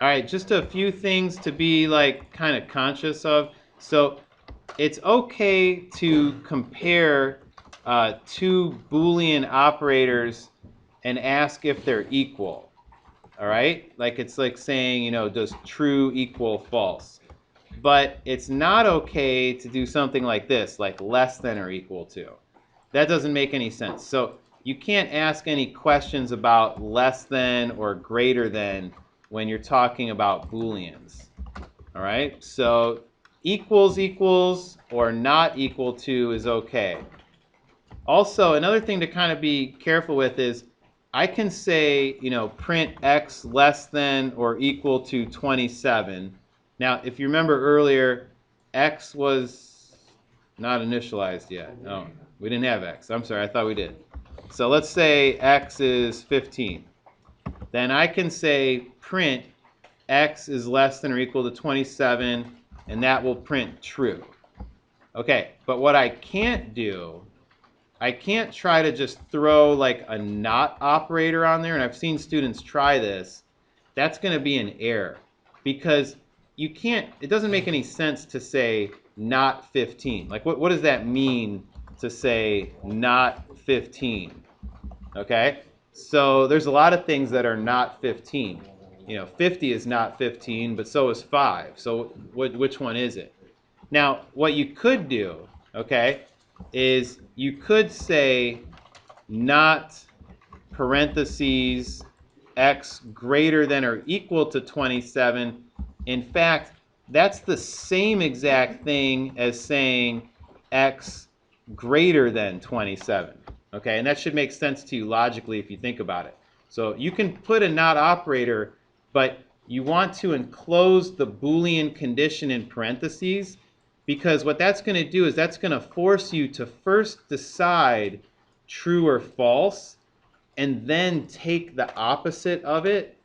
All right, just a few things to be like kind of conscious of. So it's okay to compare two Boolean operators and ask if they're equal. All right, like it's like saying, you know, does true equal false? But it's not okay to do something like this, like less than or equal to. That doesn't make any sense. So you can't ask any questions about less than or greater than when you're talking about Booleans. All right, so equals equals or not equal to is okay. Also, another thing to kind of be careful with is I can say, you know, print x less than or equal to 27. Now, if you remember earlier, x was not initialized yet. No, we didn't have x. I'm sorry, I thought we did. So let's say x is 15. Then I can say print x is less than or equal to 27, and that will print true. Okay, but what I can't do, I can't try to just throw like a not operator on there, and I've seen students try this. That's going to be an error because you can't, it doesn't make any sense to say not 15. Like what does that mean to say not 15? Okay, so there's a lot of things that are not 15. You know, 50 is not 15, but so is 5. So which one is it? Now, what you could do, okay, is you could say not parentheses x greater than or equal to 27. In fact, that's the same exact thing as saying x greater than 27. Okay, and that should make sense to you logically if you think about it. So you can put a not operator, but you want to enclose the Boolean condition in parentheses, because what that's going to do is that's going to force you to first decide true or false, and then take the opposite of it,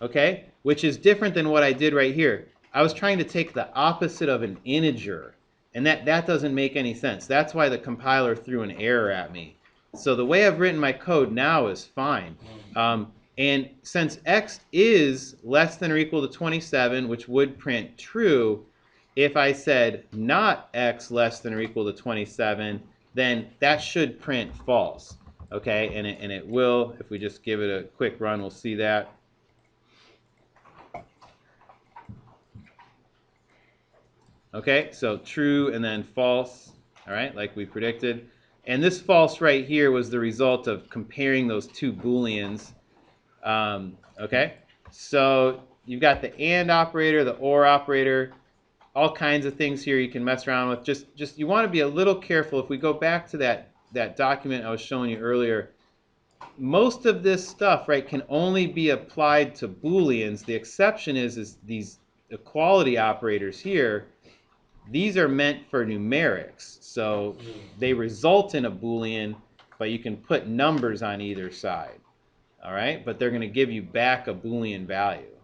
okay? Which is different than what I did right here. I was trying to take the opposite of an integer, and that doesn't make any sense. That's why the compiler threw an error at me. So the way I've written my code now is fine. And since x is less than or equal to 27, which would print true, if I said not x less than or equal to 27, then that should print false. Okay, and it will, if we just give it a quick run, we'll see that. Okay, so true and then false, all right, like we predicted. And this false right here was the result of comparing those two Booleans. Okay, so you've got the AND operator, the OR operator, all kinds of things here you can mess around with. Just you want to be a little careful. If we go back to that document I was showing you earlier, most of this stuff, right, can only be applied to Booleans. The exception is these equality operators here. These are meant for numerics, so they result in a Boolean, but you can put numbers on either side. All right, but they're going to give you back a Boolean value.